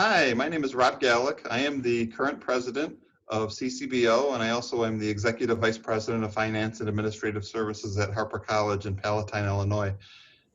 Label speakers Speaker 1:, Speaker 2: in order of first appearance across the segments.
Speaker 1: Hi, my name is Rob Gallick. I am the current president of CCBO, and I also am the executive vice president of finance and administrative services at Harper College in Palatine, Illinois.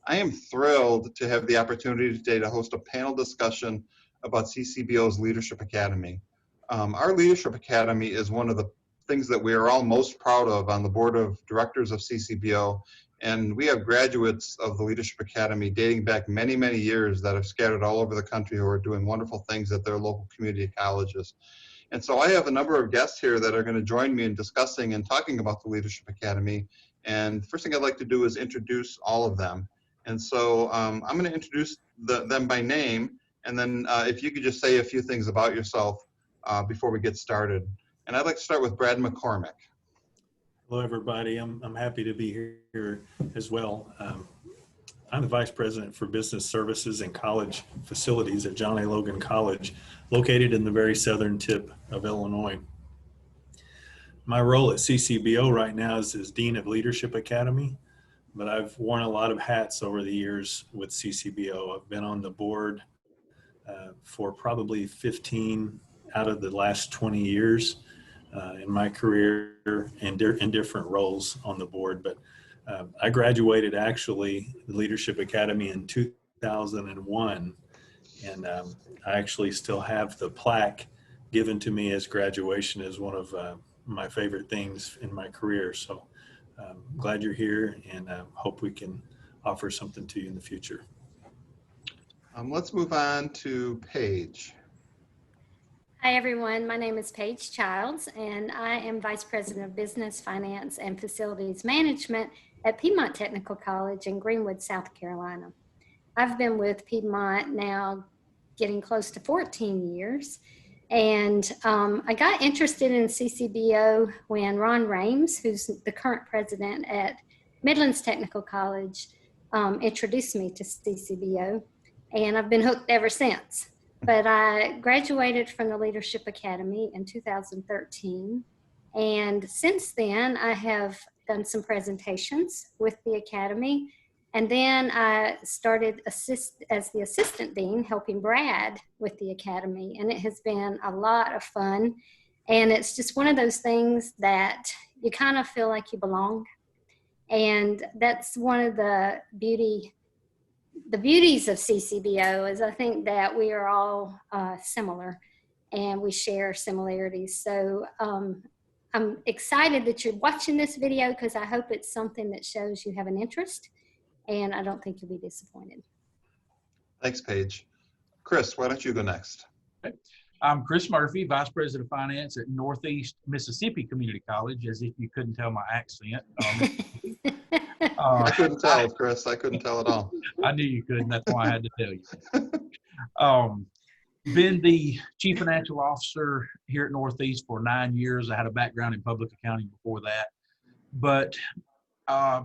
Speaker 1: I am thrilled to have the opportunity today to host a panel discussion about CCBO's Leadership Academy. Our Leadership Academy is one of the things that we are all most proud of on the board of directors of CCBO. And we have graduates of the Leadership Academy dating back many, many years that have scattered all over the country who are doing wonderful things at their local community colleges. And so I have a number of guests here that are going to join me in discussing and talking about the Leadership Academy. And the first thing I'd like to do is introduce all of them. And so I'm going to introduce them by name, and then if you could just say a few things about yourself before we get started. And I'd like to start with Brad McCormick.
Speaker 2: Hello, everybody. I'm happy to be here as well. I'm the Vice President for Business Services and College Facilities at John A. Logan College, located in the very southern tip of Illinois. My role at CCBO right now is as Dean of Leadership Academy, but I've worn a lot of hats over the years with CCBO. I've been on the board for probably 15 out of the last 20 years. In my career in different roles on the board, but I graduated actually the Leadership Academy in 2001, and I actually still have the plaque given to me as graduation as one of my favorite things in my career. So glad you're here, and hope we can offer something to you in the future.
Speaker 1: Let's move on to Paige.
Speaker 3: Hi, everyone. My name is Paige Childs, and I am Vice President of Business, Finance, and Facilities Management at Piedmont Technical College in Greenwood, South Carolina. I've been with Piedmont now getting close to 14 years, and I got interested in CCBO when Ron Rames, who's the current president at Midlands Technical College, introduced me to CCBO, and I've been hooked ever since. But I graduated from the Leadership Academy in 2013. And since then, I have done some presentations with the Academy. And then I started as the Assistant Dean, helping Brad with the Academy. And it has been a lot of fun. And it's just one of those things that you kind of feel like you belong. And that's one of the beauties of CCBO is I think that we are all similar and we share similarities. So I'm excited that you're watching this video because I hope it's something that shows you have an interest, and I don't think you'll be disappointed.
Speaker 1: Thanks, Paige. Chris, why don't you go next?
Speaker 4: Okay. I'm Chris Murphy, Vice President of Finance at Northeast Mississippi Community College, as if you couldn't tell my accent.
Speaker 1: I couldn't tell, Chris. I couldn't tell at all.
Speaker 4: I knew you couldn't. That's why I had to tell you. Been the Chief Financial Officer here at Northeast for 9 years. I had a background in public accounting before that. But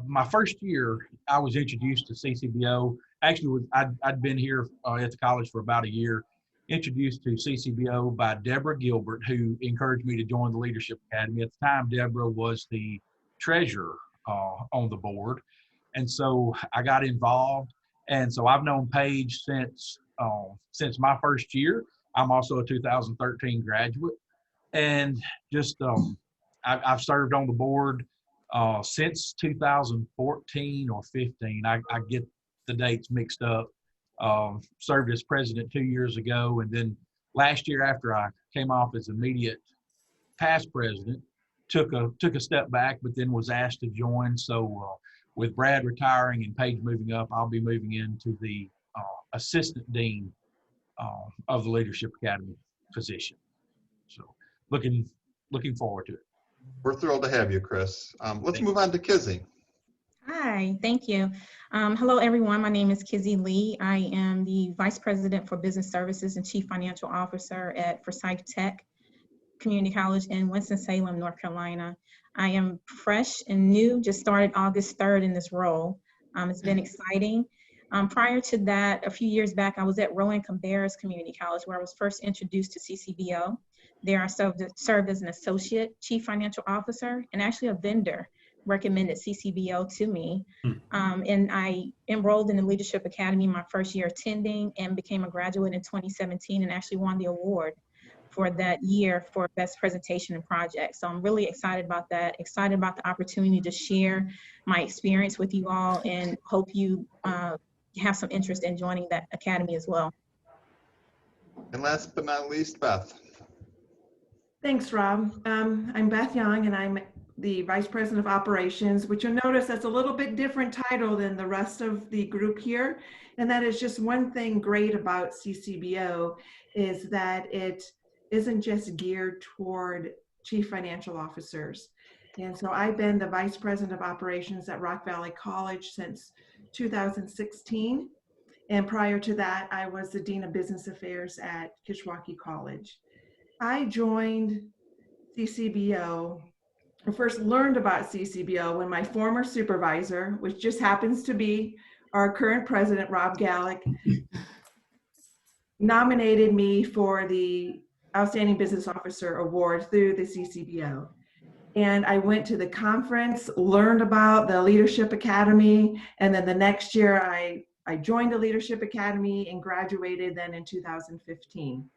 Speaker 4: my first year, I was introduced to CCBO. Actually, I'd been here at the college for about a year. Introduced to CCBO by Deborah Gilbert, who encouraged me to join the Leadership Academy. At the time, Deborah was the treasurer on the board. And so I got involved. And so I've known Paige since my first year. I'm also a 2013 graduate. And just I've served on the board since 2014 or 15. I get the dates mixed up. Served as president 2 years ago, and then last year, after I came off as immediate past president, took a step back, but then was asked to join. So with Brad retiring and Paige moving up, I'll be moving into the assistant dean of the Leadership Academy position. So looking forward to it.
Speaker 1: We're thrilled to have you, Chris. Let's move on to Kizzy.
Speaker 5: Hi, thank you. Hello, everyone. My name is Kizzy Lee. I am the Vice President for Business Services and Chief Financial Officer at Forsyth Tech Community College in Winston-Salem, North Carolina. I am fresh and new, just started August 3rd in this role. It's been exciting. Prior to that, a few years back, I was at Rowan Cabarrus Community College, where I was first introduced to CCBO. There I served as an Associate Chief Financial Officer and actually a vendor recommended CCBO to me.
Speaker 2: Hmm.
Speaker 5: And I enrolled in the Leadership Academy my first year attending and became a graduate in 2017 and actually won the award for that year for best presentation and project. So I'm really excited about that, excited about the opportunity to share my experience with you all, and hope you have some interest in joining that academy as well.
Speaker 1: And last but not least, Beth.
Speaker 6: Thanks, Rob. I'm Beth Young, and I'm the Vice President of Operations, which you'll notice that's a little bit different title than the rest of the group here. And that is just one thing great about CCBO is that it isn't just geared toward chief financial officers. And so I've been the Vice President of Operations at Rock Valley College since 2016. And prior to that, I was the Dean of Business Affairs at Kishwaukee College. I joined CCBO, or first learned about CCBO when my former supervisor, which just happens to be our current president, Rob Gallick, nominated me for the Outstanding Business Officer Award through the CCBO. And I went to the conference, learned about the Leadership Academy, and then the next year I joined the Leadership Academy and graduated then in 2015.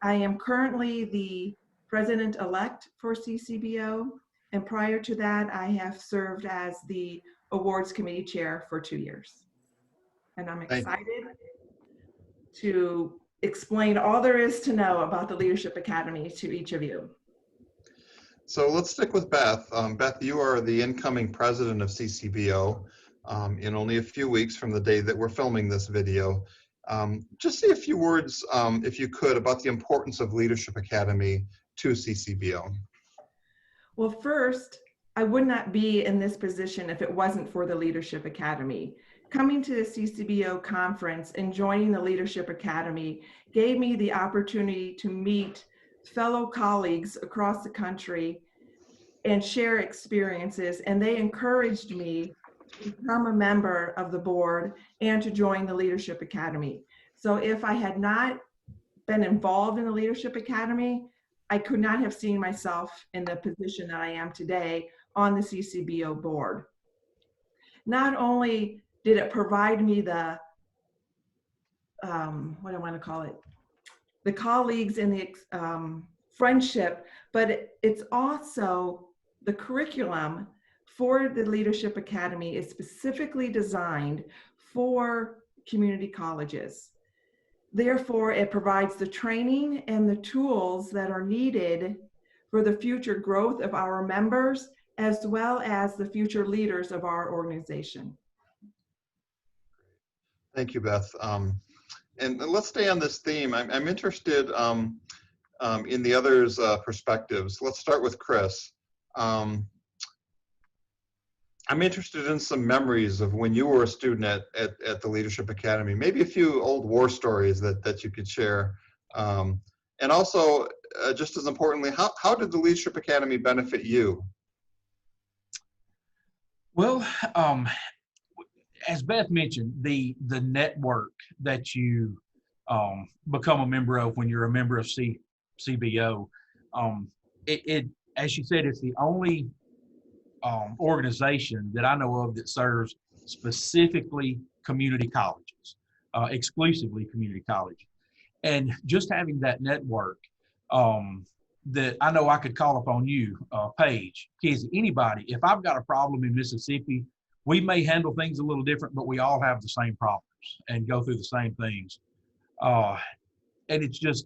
Speaker 6: I am currently the president-elect for CCBO, and prior to that, I have served as the awards committee chair for 2 years. And I'm excited to explain all there is to know about the Leadership Academy to each of you.
Speaker 1: So let's stick with Beth. Beth, you are the incoming president of CCBO in only a few weeks from the day that we're filming this video. Just say a few words, if you could, about the importance of Leadership Academy to CCBO.
Speaker 6: Well, first, I would not be in this position if it wasn't for the Leadership Academy. Coming to the CCBO conference and joining the Leadership Academy gave me the opportunity to meet fellow colleagues across the country and share experiences, and they encouraged me to become a member of the board and to join the Leadership Academy. So if I had not been involved in the Leadership Academy, I could not have seen myself in the position that I am today on the CCBO board. Not only did it provide me the, what do I want to call it, the colleagues and the friendship, but it's also the curriculum for the Leadership Academy is specifically designed for community colleges. Therefore, it provides the training and the tools that are needed for the future growth of our members, as well as the future leaders of our organization.
Speaker 1: Thank you, Beth. And let's stay on this theme. I'm interested in the others' perspectives. Let's start with Chris. I'm interested in some memories of when you were a student at the Leadership Academy, maybe a few old war stories that you could share. And also, just as importantly, how did the Leadership Academy benefit you?
Speaker 4: Well, as Beth mentioned, the network that you become a member of when you're a member of CBO, it as you said, it's the only organization that I know of that serves specifically community colleges, exclusively community college. And just having that network that I know I could call upon you, Paige, Kizzy, anybody. If I've got a problem in Mississippi, we may handle things a little different, but we all have the same problems and go through the same things. And it's just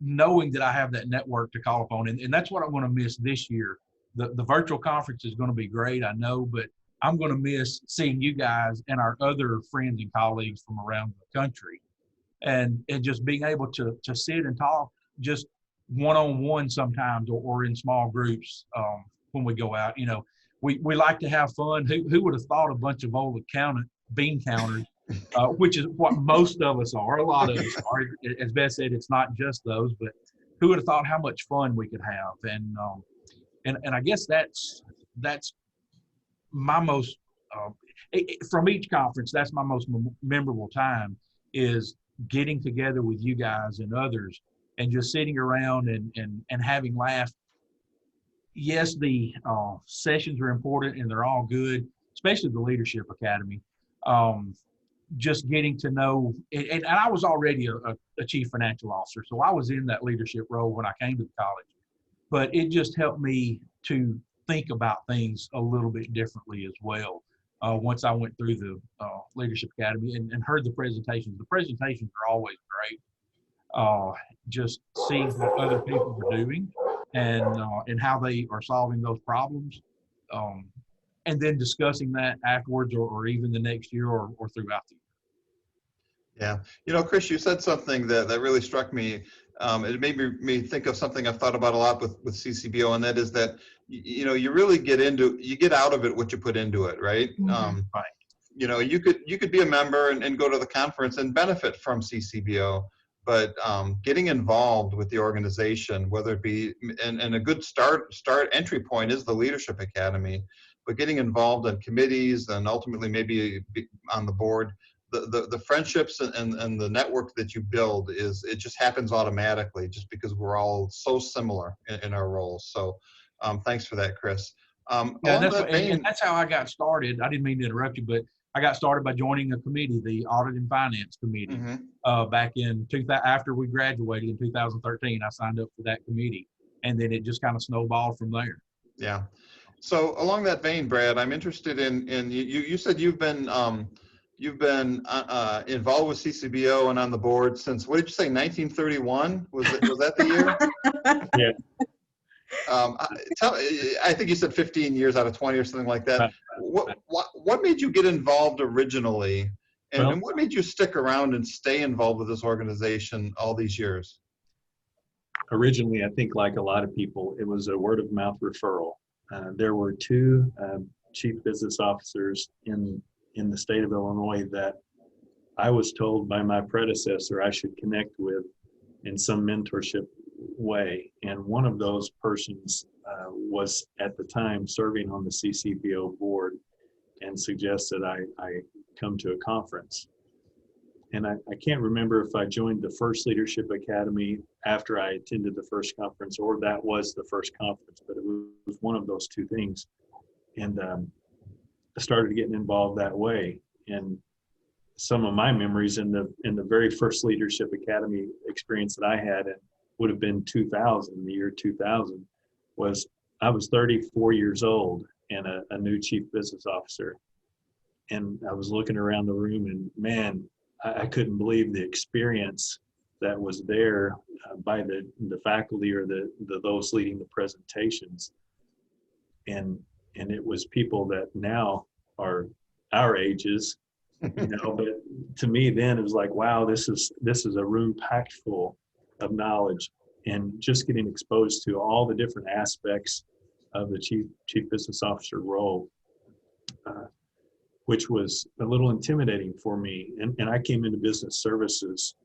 Speaker 4: knowing that I have that network to call upon. And that's what I'm going to miss this year. The virtual conference is going to be great, I know, but I'm going to miss seeing you guys and our other friends and colleagues from around the country. And just being able to sit and talk just one-on-one sometimes or in small groups when we go out. You know, we like to have fun. Who would have thought a bunch of old bean counters, which is what most of us are, a lot of us are. As Beth said, it's not just those, but who would have thought how much fun we could have? And I guess that's my most, from each conference, that's my most memorable time, is getting together with you guys and others and just sitting around and having laughs yes, the sessions are important and they're all good, especially the Leadership Academy. Just getting to know, and I was already a chief financial officer, so I was in that leadership role when I came to the college. But it just helped me to think about things a little bit differently as well. Once I went through the Leadership Academy and heard the presentations are always great. Just seeing what other people are doing and how they are solving those problems, and then discussing that afterwards or even the next year or throughout the year.
Speaker 1: Yeah. You know, Chris, you said something that really struck me. It made me think of something I've thought about a lot with CCBO, and that is that, you know, you really you get out of it what you put into it, right?
Speaker 4: Right.
Speaker 1: You know, you could be a member and go to the conference and benefit from CCBO, but getting involved with the organization, whether it be, and a good entry point is the Leadership Academy, but getting involved in committees and ultimately maybe on the board, the friendships and the network that you build it just happens automatically just because we're all so similar in our roles. So thanks for that, Chris.
Speaker 4: Yeah, and that's how I got started. I didn't mean to interrupt you, but I got started by joining a committee, the Audit and Finance Committee, back in after we graduated in 2013. I signed up for that committee, and then it just kind of snowballed from there.
Speaker 1: Yeah. So along that vein, Brad, I'm interested in you said you've been involved with CCBO and on the board since, what did you say, 1931? Was that the year?
Speaker 2: Yeah.
Speaker 1: I think you said 15 years out of 20 or something like that. What made you get involved originally, and what made you stick around and stay involved with this organization all these years?
Speaker 2: Originally, I think like a lot of people, it was a word of mouth referral. There were two chief business officers in the state of Illinois that I was told by my predecessor I should connect with in some mentorship way. And one of those persons was at the time serving on the CCBO board and suggested I come to a conference. And I can't remember if I joined the first Leadership Academy after I attended the first conference or that was the first conference, but it was one of those two things. And I started getting involved that way. And some of my memories in the very first Leadership Academy experience that I had, and would have been the year 2000, was I was 34 years old and a new chief business officer. And I was looking around the room and man, I couldn't believe the experience that was there by the faculty or those leading the presentations. And it was people that now are our ages, you know, but to me then it was like, wow, this is a room packed full of knowledge, and just getting exposed to all the different aspects of the chief business officer role, which was a little intimidating for me. And I came into business services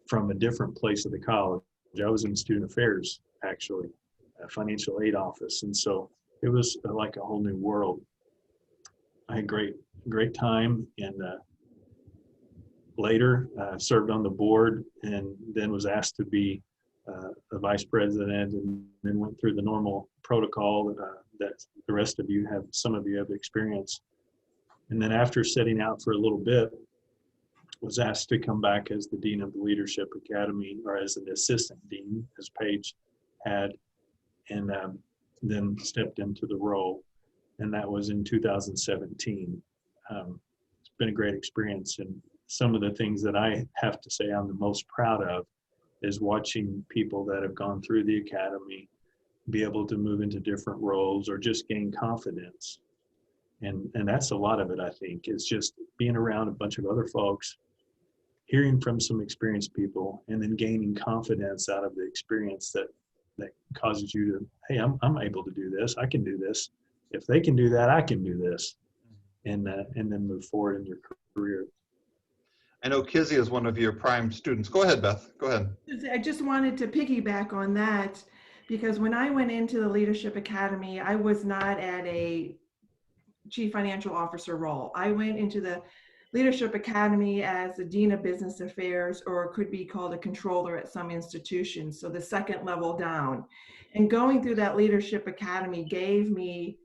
Speaker 2: from a different place of the college. I was in student affairs, actually, a financial aid office. And so it was like a whole new world. I had great time, and later served on the board and then was asked to be the vice president, and then went through the normal protocol that the rest of you some of you have experienced. And then after setting out for a little bit, was asked to come back as the dean of the Leadership Academy, or as an assistant dean, as Paige had, and then stepped into the role. And that was in 2017. It's been a great experience. And some of the things that I have to say I'm the most proud of is watching people that have gone through the academy be able to move into different roles or just gain confidence. And that's a lot of it, I think, is just being around a bunch of other folks, hearing from some experienced people, and then gaining confidence out of the experience that causes you to, hey, I'm able to do this. I can do this. If they can do that, I can do this. And then move forward in your career.
Speaker 1: I know Kizzy is one of your prime students. Go ahead, Beth. Go ahead.
Speaker 6: I just wanted to piggyback on that, because when I went into the Leadership Academy, I was not at a chief financial officer role. I went into the Leadership Academy as the Dean of Business Affairs, or could be called a controller at some institutions, so the second level down. And going through that Leadership Academy gave me,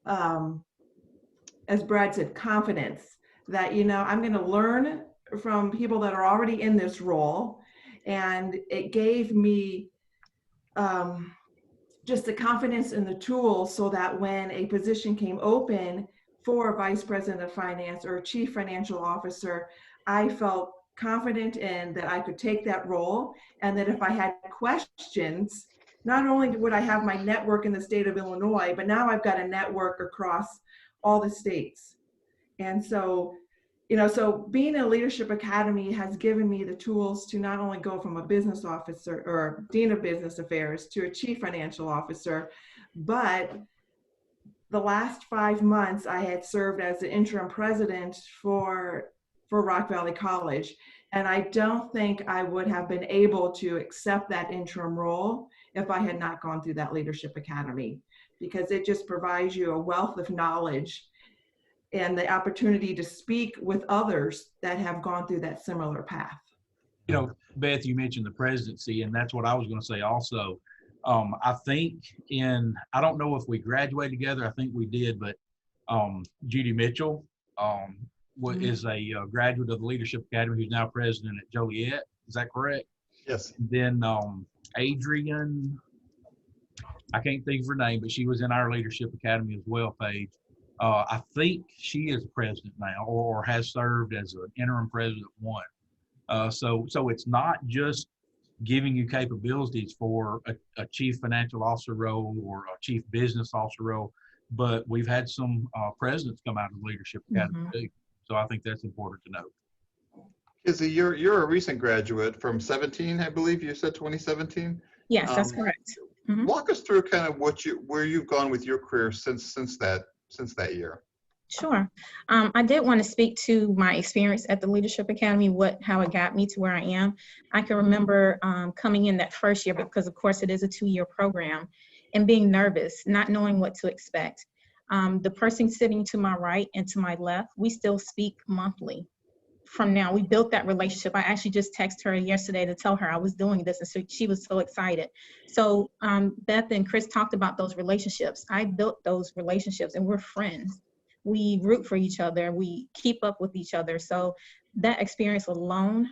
Speaker 6: as Brad said, confidence that, I'm going to learn from people that are already in this role. And it gave me just the confidence in the tools so that when a position came open for a vice president of finance or a chief financial officer, I felt confident in that I could take that role, and that if I had questions, not only would I have my network in the state of Illinois, but now I've got a network across all the states. And so, so being in a Leadership Academy has given me the tools to not only go from a business officer or Dean of Business Affairs to a chief financial officer, but the last 5 months I had served as the interim president for Rock Valley College. And I don't think I would have been able to accept that interim role if I had not gone through that Leadership Academy, because it just provides you a wealth of knowledge and the opportunity to speak with others that have gone through that similar path.
Speaker 4: Beth, you mentioned the presidency, and that's what I was going to say also. I think I don't know if we graduated together, I think we did, but Judy Mitchell is a graduate of the Leadership Academy, who's now president at Joliet. Is that correct?
Speaker 1: Yes.
Speaker 4: And then Adrian, I can't think of her name, but she was in our Leadership Academy as well, Paige. I think she is president now, or has served as an interim president one. So it's not just giving you capabilities for a chief financial officer role or a chief business officer role, but we've had some presidents come out of the Leadership Academy too. So I think that's important to note.
Speaker 1: Kizzy, you're a recent graduate from 17, I believe you said 2017.
Speaker 5: Yes, that's correct.
Speaker 1: Walk us through kind of where you've gone with your career since that year.
Speaker 5: Sure. I did want to speak to my experience at the Leadership Academy, how it got me to where I am. I can remember coming in that first year, because of course it is a 2-year program, and being nervous, not knowing what to expect. The person sitting to my right and to my left, we still speak monthly. From now, we built that relationship. I actually just texted her yesterday to tell her I was doing this, and so she was so excited. So Beth and Chris talked about those relationships. I built those relationships, and we're friends. We root for each other. We keep up with each other. So that experience alone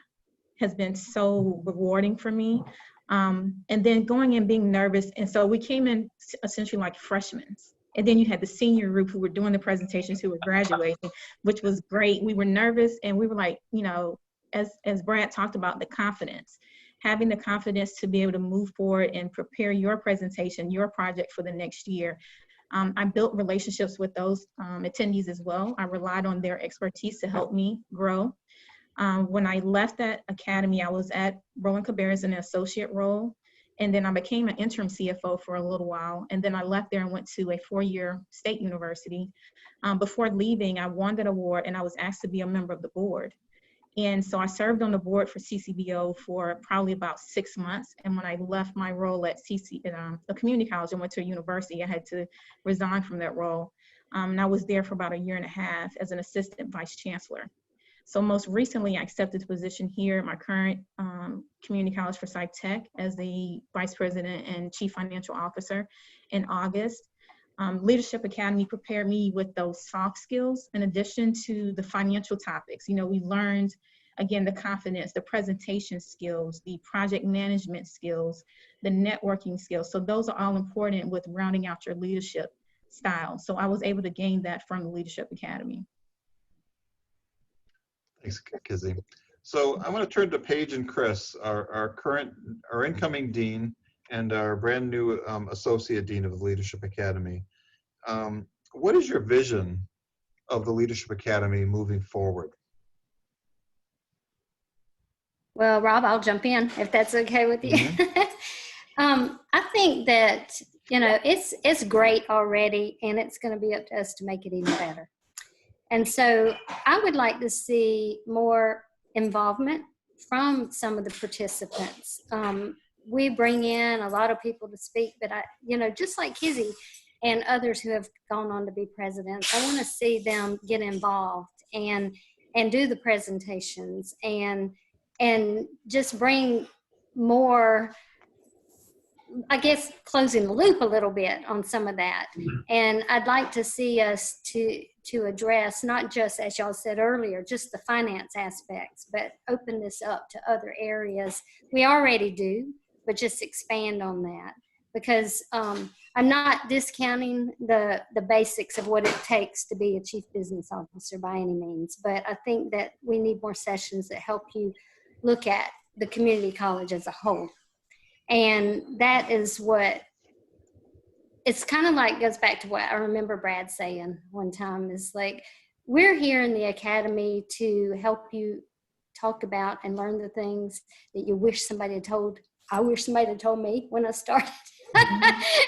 Speaker 5: has been so rewarding for me. And then going in being nervous. And so we came in essentially like freshmen. And then you had the senior group who were doing the presentations, who were graduating, which was great. We were nervous, and we were like, as Brad talked about, the confidence, having the confidence to be able to move forward and prepare your presentation, your project for the next year. I built relationships with those attendees as well. I relied on their expertise to help me grow. When I left that academy, I was at Rowan Cabarrus as an associate role. And then I became an interim CFO for a little while. And then I left there and went to a 4-year state university. Before leaving, I won that award, and I was asked to be a member of the board. And so I served on the board for CCBO for probably about 6 months. And when I left my role at a community college and went to a university, I had to resign from that role. And I was there for about 1.5 years as an assistant vice chancellor. So most recently, I accepted the position here at my current community college, Forsyth Tech, as the vice president and chief financial officer in August. Leadership Academy prepared me with those soft skills in addition to the financial topics. We learned, again, the confidence, the presentation skills, the project management skills, the networking skills. So those are all important with rounding out your leadership style. So I was able to gain that from the Leadership Academy.
Speaker 1: Thanks, Kizzy. So I want to turn to Paige and Chris, our incoming dean and our brand new associate dean of the Leadership Academy. What is your vision of the Leadership Academy moving forward?
Speaker 3: Well, Rob, I'll jump in if that's okay with you. I think that, it's great already, and it's going to be up to us to make it even better. And so I would like to see more involvement from some of the participants. We bring in a lot of people to speak, but just like Kizzy and others who have gone on to be presidents, I want to see them get involved and and do the presentations and just bring more, I guess, closing the loop a little bit on some of that. And I'd like to see us to address not just, as y'all said earlier, just the finance aspects, but open this up to other areas. We already do, but just expand on that, because I'm not discounting the basics of what it takes to be a chief business officer by any means, but I think that we need more sessions that help you look at the community college as a whole. And that is what, it's kind of like, goes back to what I remember Brad saying one time, is like, we're here in the academy to help you talk about and learn the things that you wish somebody had told. I wish somebody had told me when I started.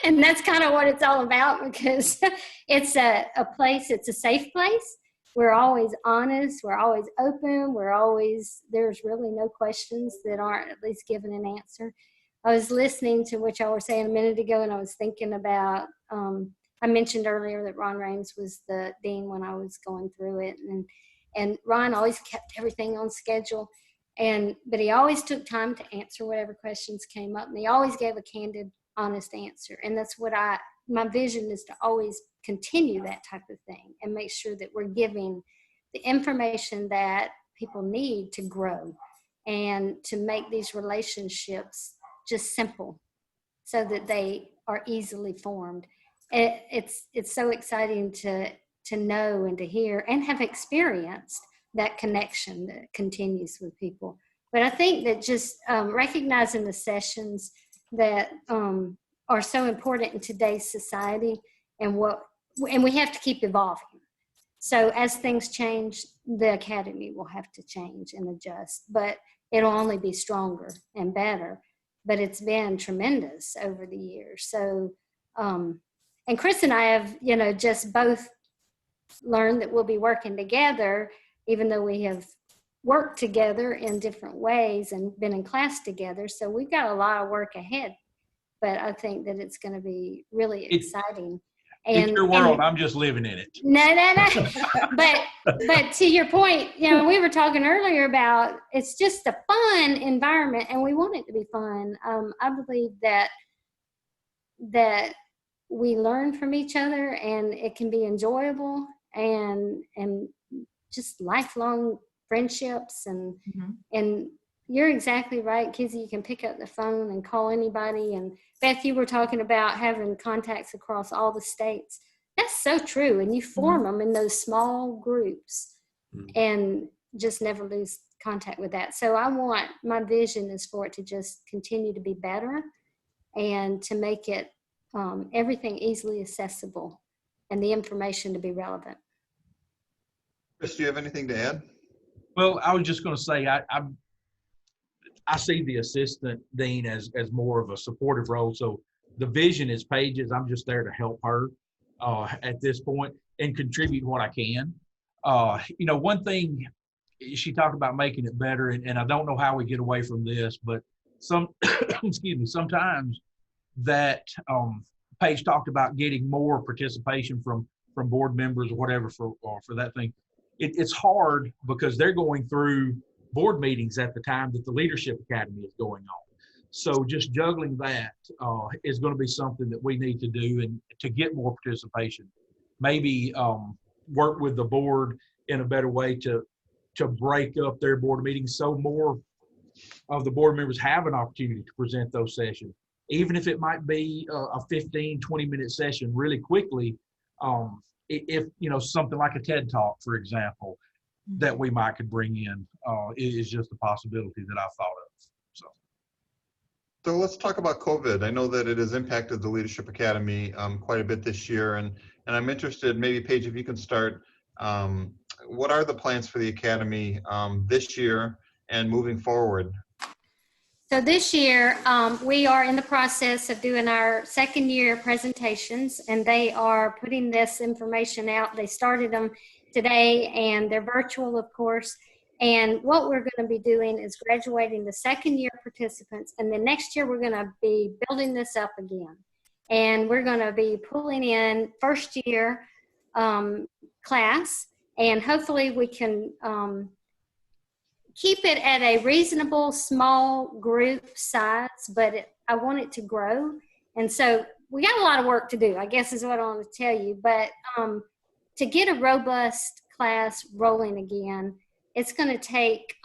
Speaker 3: And that's kind of what it's all about, because it's a place, it's a safe place. We're always honest. We're always open. There's really no questions that aren't at least given an answer. I was listening to what y'all were saying a minute ago, and I was thinking about, I mentioned earlier that Ron Rames was the dean when I was going through it. And Ron always kept everything on schedule. But he always took time to answer whatever questions came up. And he always gave a candid, honest answer. And that's what my vision is, to always continue that type of thing and make sure that we're giving the information that people need to grow and to make these relationships just simple so that they are easily formed. It's so exciting to know and to hear and have experienced that connection that continues with people. But I think that just recognizing the sessions that are so important in today's society, and we have to keep evolving. So as things change, the academy will have to change and adjust, but it'll only be stronger and better. But it's been tremendous over the years. So, and Chris and I have, just both learned that we'll be working together, even though we have worked together in different ways and been in class together. So we've got a lot of work ahead, but I think that it's going to be really exciting.
Speaker 4: It's your world. I'm just living in it.
Speaker 3: No. But to your point, we were talking earlier about, it's just a fun environment, and we want it to be fun. I believe that we learn from each other, and it can be enjoyable, and just lifelong friendships. And you're exactly right, Kizzy. You can pick up the phone and call anybody. And Beth, you were talking about having contacts across all the states. That's so true. And you form them in those small groups and just never lose contact with that. So my vision is for it to just continue to be better and to make it everything easily accessible and the information to be relevant.
Speaker 1: Chris, do you have anything to add?
Speaker 4: Well, I was just going to say, I see the assistant dean as more of a supportive role. So the vision is Paige's. I'm just there to help her at this point and contribute what I can. One thing she talked about making it better, and I don't know how we get away from this, but sometimes that Paige talked about getting more participation from board members or whatever for that thing. It's hard because they're going through board meetings at the time that the Leadership Academy is going on. So just juggling that is going to be something that we need to do, and to get more participation. Maybe work with the board in a better way to break up their board meetings so more of the board members have an opportunity to present those sessions. Even if it might be a 15, 20-minute session really quickly, if something like a TED Talk, for example, that we could bring in is just a possibility that I've thought of.
Speaker 1: So let's talk about COVID. I know that it has impacted the Leadership Academy quite a bit this year, and I'm interested, maybe Paige, if you can start, what are the plans for the Academy this year and moving forward?
Speaker 3: So this year, we are in the process of doing our second year presentations, and they are putting this information out. They started them today, and they're virtual, of course. And what we're going to be doing is graduating the second year participants, and then next year we're going to be building this up again. And we're going to be pulling in first year class And hopefully we can keep it at a reasonable small group size, but I want it to grow. And so we got a lot of work to do, I guess is what I want to tell you. But to get a robust class rolling again, it's going to take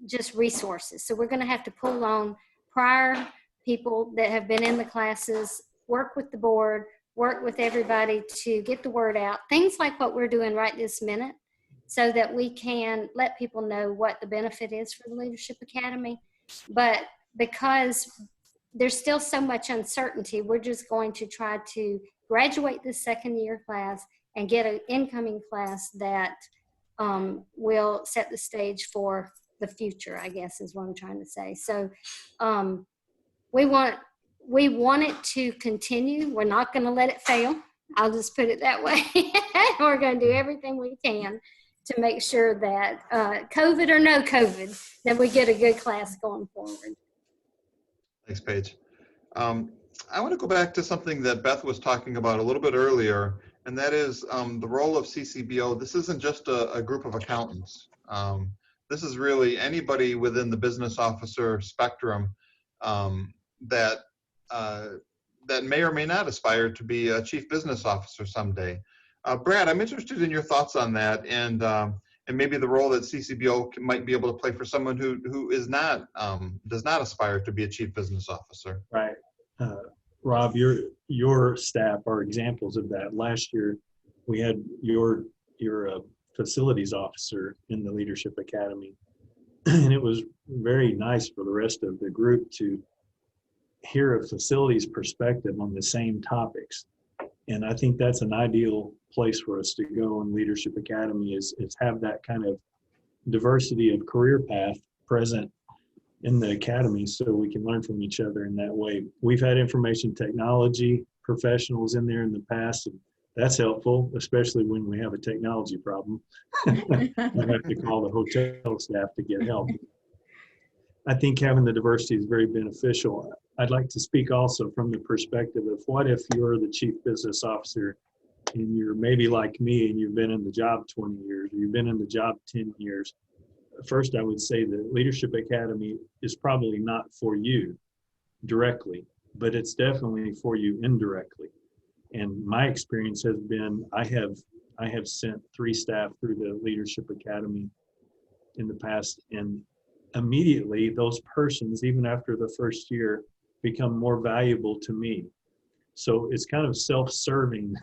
Speaker 3: just resources. So we're going to have to pull on prior people that have been in the classes, work with the board, work with everybody to get the word out. Things like what we're doing right this minute, so that we can let people know what the benefit is for the Leadership Academy. But because there's still so much uncertainty, we're just going to try to graduate this second year class and get an incoming class that will set the stage for the future, I guess is what I'm trying to say. So we want it to continue. We're not going to let it fail. I'll just put it that way. We're going to do everything we can to make sure that COVID or no COVID, that we get a good class going forward.
Speaker 1: Thanks, Paige. I want to go back to something that Beth was talking about a little bit earlier, and that is the role of CCBO. This isn't just a group of accountants. This is really anybody within the business officer spectrum that may or may not aspire to be a chief business officer someday. Brad, I'm interested in your thoughts on that, and maybe the role that CCBO might be able to play for someone who is not does not aspire to be a chief business officer.
Speaker 2: Right. Rob, your staff are examples of that. Last year, we had your facilities officer in the Leadership Academy, and it was very nice for the rest of the group to hear a facilities perspective on the same topics. And I think that's an ideal place for us to go in Leadership Academy is have that kind of diversity of career path present in the academy so we can learn from each other in that way. We've had information technology professionals in there in the past, and that's helpful, especially when we have a technology problem. We have to call the hotel staff to get help. I think having the diversity is very beneficial. I'd like to speak also from the perspective of what if you're the chief business officer and you're maybe like me and you've been in the job 20 years, or you've been in the job 10 years. First, I would say the Leadership Academy is probably not for you directly, but it's definitely for you indirectly. And my experience has been, I have sent 3 staff through the Leadership Academy in the past, and immediately those persons, even after the first year, become more valuable to me. So it's kind of self-serving.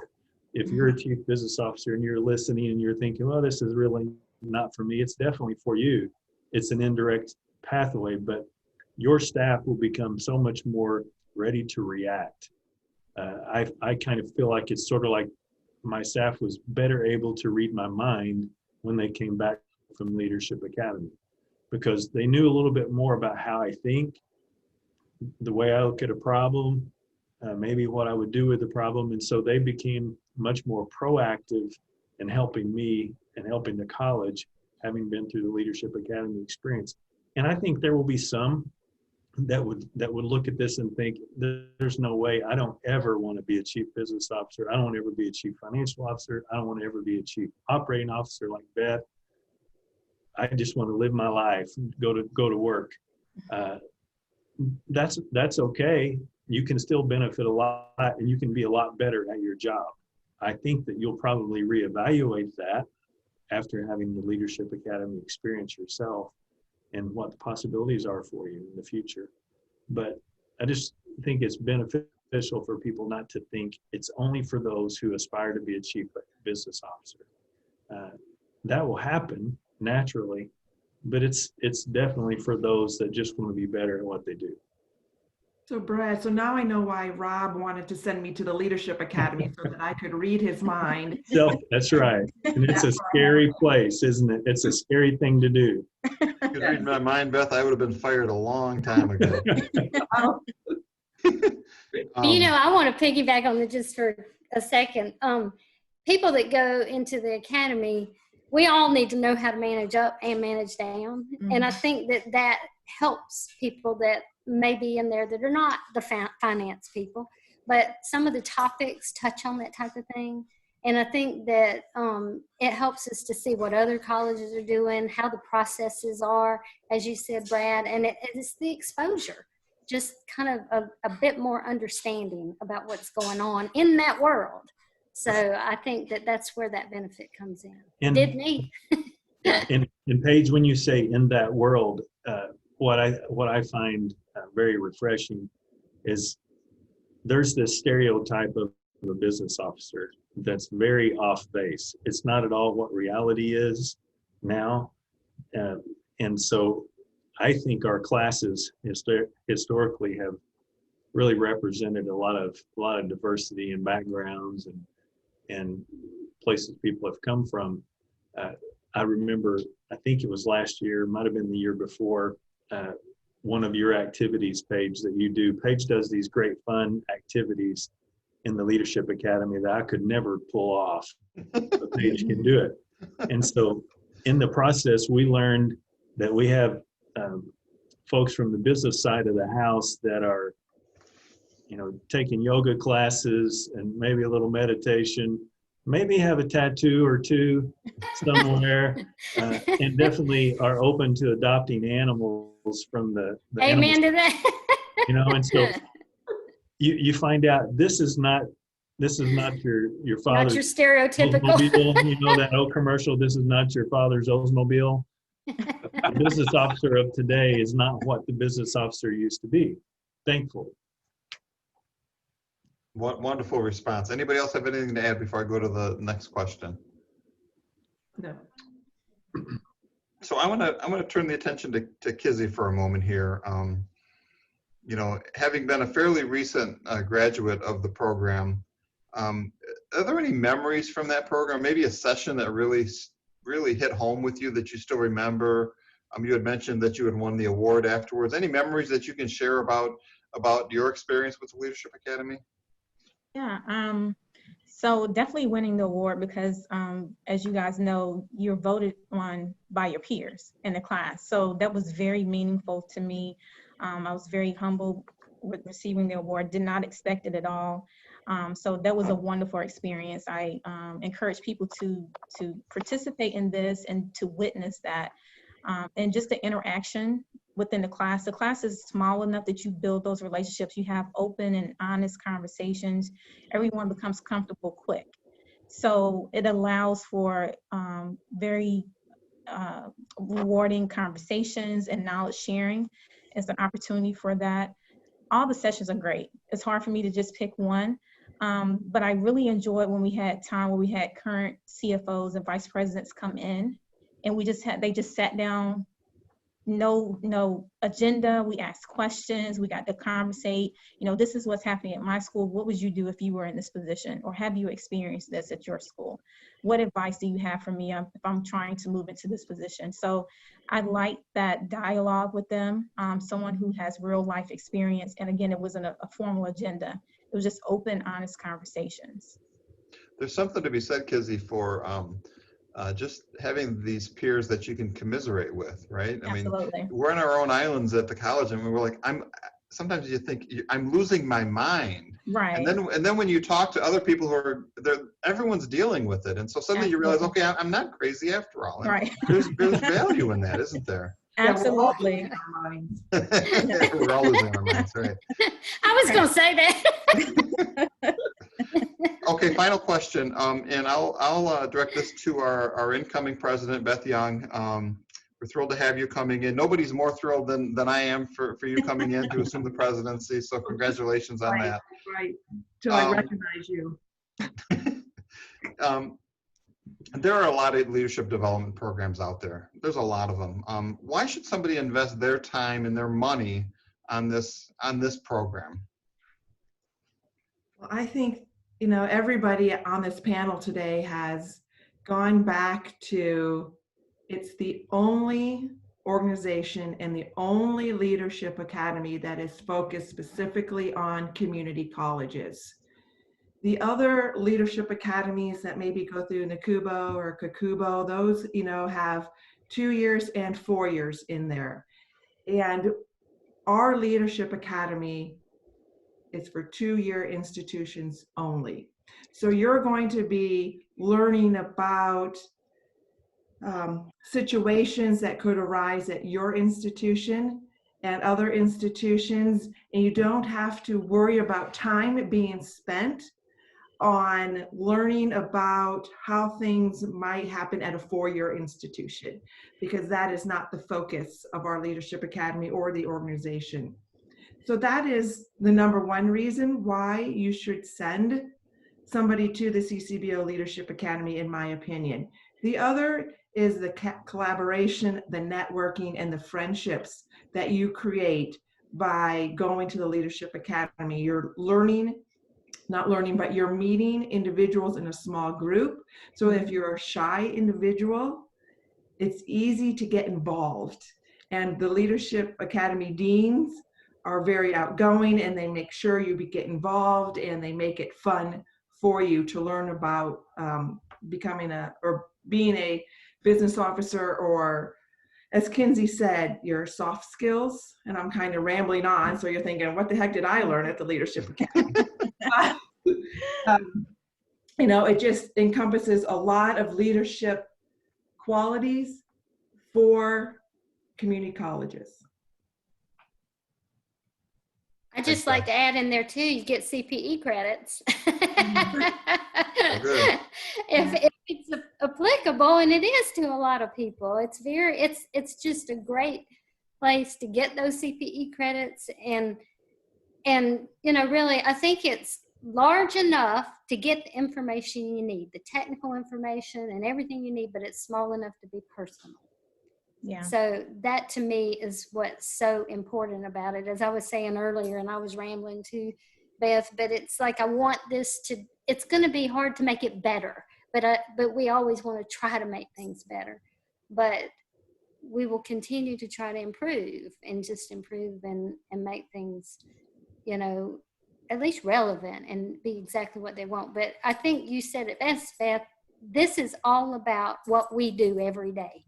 Speaker 2: If you're a chief business officer and you're listening and you're thinking, well, this is really not for me, it's definitely for you. It's an indirect pathway, but your staff will become so much more ready to react. I kind of feel like it's sort of like my staff was better able to read my mind when they came back from Leadership Academy, because they knew a little bit more about how I think, the way I look at a problem, maybe what I would do with the problem. And so they became much more proactive in helping me and helping the college, having been through the Leadership Academy experience. And I think there will be some that would look at this and think, there's no way, I don't ever want to be a chief business officer. I don't want to ever be a chief financial officer. I don't want to ever be a chief operating officer like Beth. I just want to live my life, go to work. That's okay. You can still benefit a lot, and you can be a lot better at your job. I think that you'll probably reevaluate that after having the Leadership Academy experience yourself and what the possibilities are for you in the future. But I just think it's beneficial for people not to think it's only for those who aspire to be a chief business officer. That will happen naturally, but it's definitely for those that just want to be better at what they do.
Speaker 6: So Brad, so now I know why Rob wanted to send me to the Leadership Academy so that I could read his mind.
Speaker 2: So that's right. And it's a scary place, isn't it? It's a scary thing to do.
Speaker 1: If you could read my mind, Beth, I would have been fired a long time ago.
Speaker 3: I want to piggyback on it just for a second. People that go into the academy, we all need to know how to manage up and manage down. Mm-hmm. And I think that helps people that may be in there that are not the finance people, but some of the topics touch on that type of thing. And I think that it helps us to see what other colleges are doing, how the processes are, as you said, Brad, and it's the exposure, just kind of a bit more understanding about what's going on in that world. So I think that that's where that benefit comes in.
Speaker 2: And-
Speaker 3: Did me.
Speaker 2: And Paige, when you say in that world, what I find very refreshing is there's this stereotype of a business officer that's very off base. It's not at all what reality is now. And so I think our classes historically have really represented a lot of diversity and backgrounds and places people have come from. I remember, I think it was last year, might have been the year before, one of your activities, Paige, that you do. Paige does these great fun activities in the Leadership Academy that I could never pull off, but Paige can do it. And so in the process, we learned that we have folks from the business side of the house that are, taking yoga classes and maybe a little meditation, maybe have a tattoo or two somewhere, and definitely are open to adopting animals from the
Speaker 3: Amen
Speaker 2: animals,
Speaker 3: to that.
Speaker 2: and so you find out this is not your
Speaker 3: Not
Speaker 2: father's
Speaker 3: your stereotypical.
Speaker 2: Oldsmobile, that old commercial, this is not your father's Oldsmobile. The business officer of today is not what the business officer used to be, thankfully.
Speaker 1: What wonderful response. Anybody else have anything to add before I go to the next question?
Speaker 6: No.
Speaker 1: So I want to turn the attention to Kizzy for a moment here. Having been a fairly recent graduate of the program, are there any memories from that program? Maybe a session that really hit home with you that you still remember? You had mentioned that you had won the award afterwards. Any memories that you can share about your experience with the Leadership Academy?
Speaker 5: Yeah, so definitely winning the award because as you guys know, you're voted on by your peers in the class. So that was very meaningful to me. I was very humbled with receiving the award, did not expect it at all. So that was a wonderful experience. I encourage people to participate in this and to witness that. And just the interaction within the class. The class is small enough that you build those relationships. You have open and honest conversations. Everyone becomes comfortable quick. So it allows for very rewarding conversations and knowledge sharing. It's an opportunity for that. All the sessions are great. It's hard for me to just pick one. But I really enjoyed when we had time where we had current CFOs and vice presidents come in and they just sat down, no agenda. We asked questions. We got to conversate. This is what's happening at my school. What would you do if you were in this position? Or have you experienced this at your school? What advice do you have for me if I'm trying to move into this position? So I like that dialogue with them, someone who has real life experience. And again, it wasn't a formal agenda. It was just open, honest conversations.
Speaker 1: There's something to be said, Kizzy, for just having these peers that you can commiserate with, right?
Speaker 5: Absolutely.
Speaker 1: I mean, we're on our own islands at the college, and we're like, sometimes you think I'm losing my mind,
Speaker 5: Right.
Speaker 1: And then when you talk to other people everyone's dealing with it, and so suddenly you realize, okay, I'm not crazy after all. And
Speaker 5: right.
Speaker 1: There's value in that, isn't there?
Speaker 5: Absolutely.
Speaker 1: We're all losing our minds, right?
Speaker 3: I was going to say that.
Speaker 1: Okay, final question, and I'll direct this to our incoming president, Beth Young. We're thrilled to have you coming in. Nobody's more thrilled than I am for you coming in to assume the presidency, so congratulations on that.
Speaker 6: Right, till I recognize you.
Speaker 1: There are a lot of leadership development programs out there. There's a lot of them. Why should somebody invest their time and their money on this program?
Speaker 6: Well, I think, everybody on this panel today has gone back to, it's the only organization and the only leadership academy that is focused specifically on community colleges. The other leadership academies that maybe go through NACUBO or Kakubo, those, have 2 years and 4 years in there. And our leadership academy is for 2-year institutions only. So you're going to be learning about situations that could arise at your institution and other institutions, and you don't have to worry about time being spent on learning about how things might happen at a four-year institution, because that is not the focus of our Leadership Academy or the organization. So that is the number one reason why you should send somebody to the CCBO Leadership Academy, in my opinion. The other is the collaboration, the networking, and the friendships that you create by going to the Leadership Academy. You're learning, not learning, but you're meeting individuals in a small group. So if you're a shy individual, it's easy to get involved. And the Leadership Academy deans are very outgoing, and they make sure you get involved, and they make it fun for you to learn about being a business officer, or, as Kinsey said, your soft skills. And I'm kind of rambling on, so you're thinking, what the heck did I learn at the Leadership Academy? You know, it just encompasses a lot of leadership qualities for community colleges.
Speaker 3: I just like to add in there too, you get CPE credits.
Speaker 1: Good.
Speaker 3: If it's applicable, and it is to a lot of people, it's just a great place to get those CPE credits. And you know, really, I think it's large enough to get the information you need, the technical information and everything you need, but it's small enough to be personal.
Speaker 5: Yeah.
Speaker 3: So that to me is what's so important about it. As I was saying earlier, and I was rambling too, Beth, but it's like, I want this to, it's going to be hard to make it better, but we always want to try to make things better. But we will continue to try to improve and make things, you know, at least relevant and be exactly what they want. But I think you said it best, Beth. This is all about what we do every day.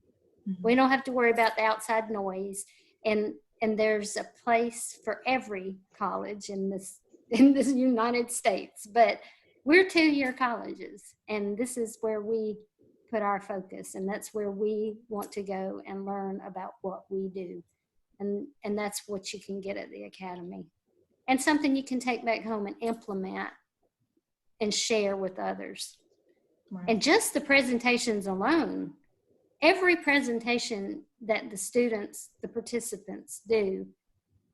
Speaker 3: We don't have to worry about the outside noise, and there's a place for every college in this United States. But we're 2-year colleges, and this is where we put our focus, and that's where we want to go and learn about what we do, and that's what you can get at the academy, and something you can take back home and implement and share with others.
Speaker 5: Right.
Speaker 3: And just the presentations alone. Every presentation that the students, the participants do,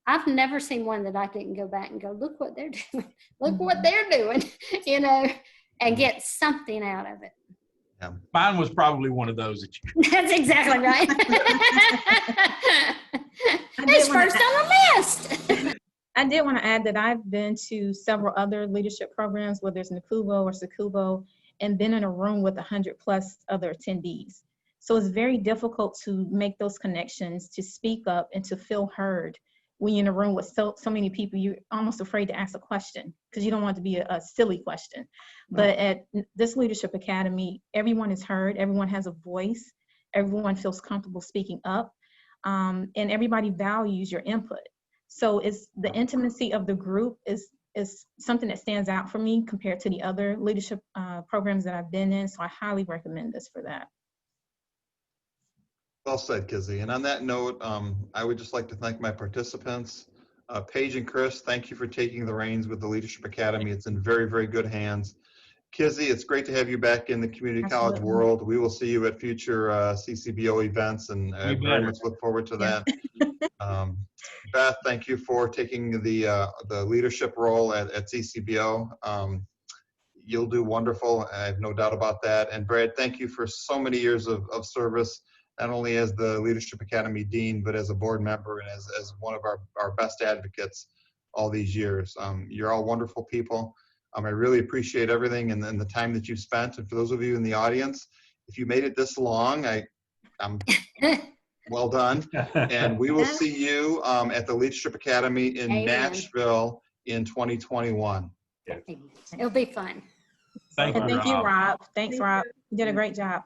Speaker 3: I've never seen one that I didn't go back and go, look what they're doing, look what they're doing, you know, and get something out of it.
Speaker 1: Yeah.
Speaker 4: Mine was probably one of those that you.
Speaker 3: That's exactly right. It's first on the list.
Speaker 5: I did want to add that I've been to several other leadership programs, whether it's NACUBO or SACUBO, and been in a room with 100+ other attendees. So it's very difficult to make those connections, to speak up and to feel heard when you're in a room with so many people. You're almost afraid to ask a question because you don't want it to be a silly question. But at this Leadership Academy, everyone is heard, everyone has a voice, everyone feels comfortable speaking up, and everybody values your input. So it's the intimacy of the group is something that stands out for me compared to the other leadership programs that I've been in. So I highly recommend this for that.
Speaker 1: Well said, Kizzy. And on that note, I would just like to thank my participants. Paige and Chris, thank you for taking the reins with the Leadership Academy. It's in very, very good hands. Kizzy, it's great to have you back in the community college world. We will see you at future CCBO events, and I very much look forward to that. Beth, thank you for taking the leadership role at CCBO. You'll do wonderful. I have no doubt about that. And Brad, thank you for so many years of service, not only as the Leadership Academy Dean, but as a board member and as one of our best advocates all these years. You're all wonderful people. I really appreciate everything and the time that you've spent. And for those of you in the audience, if you made it this long, I'm well done. And we will see you at the Leadership Academy in
Speaker 3: Amen.
Speaker 1: Nashville in 2021.
Speaker 3: It'll be fun.
Speaker 4: Thank
Speaker 5: And
Speaker 4: you,
Speaker 5: thank you,
Speaker 4: Rob.
Speaker 5: Rob. Thanks, Rob. You did a great job.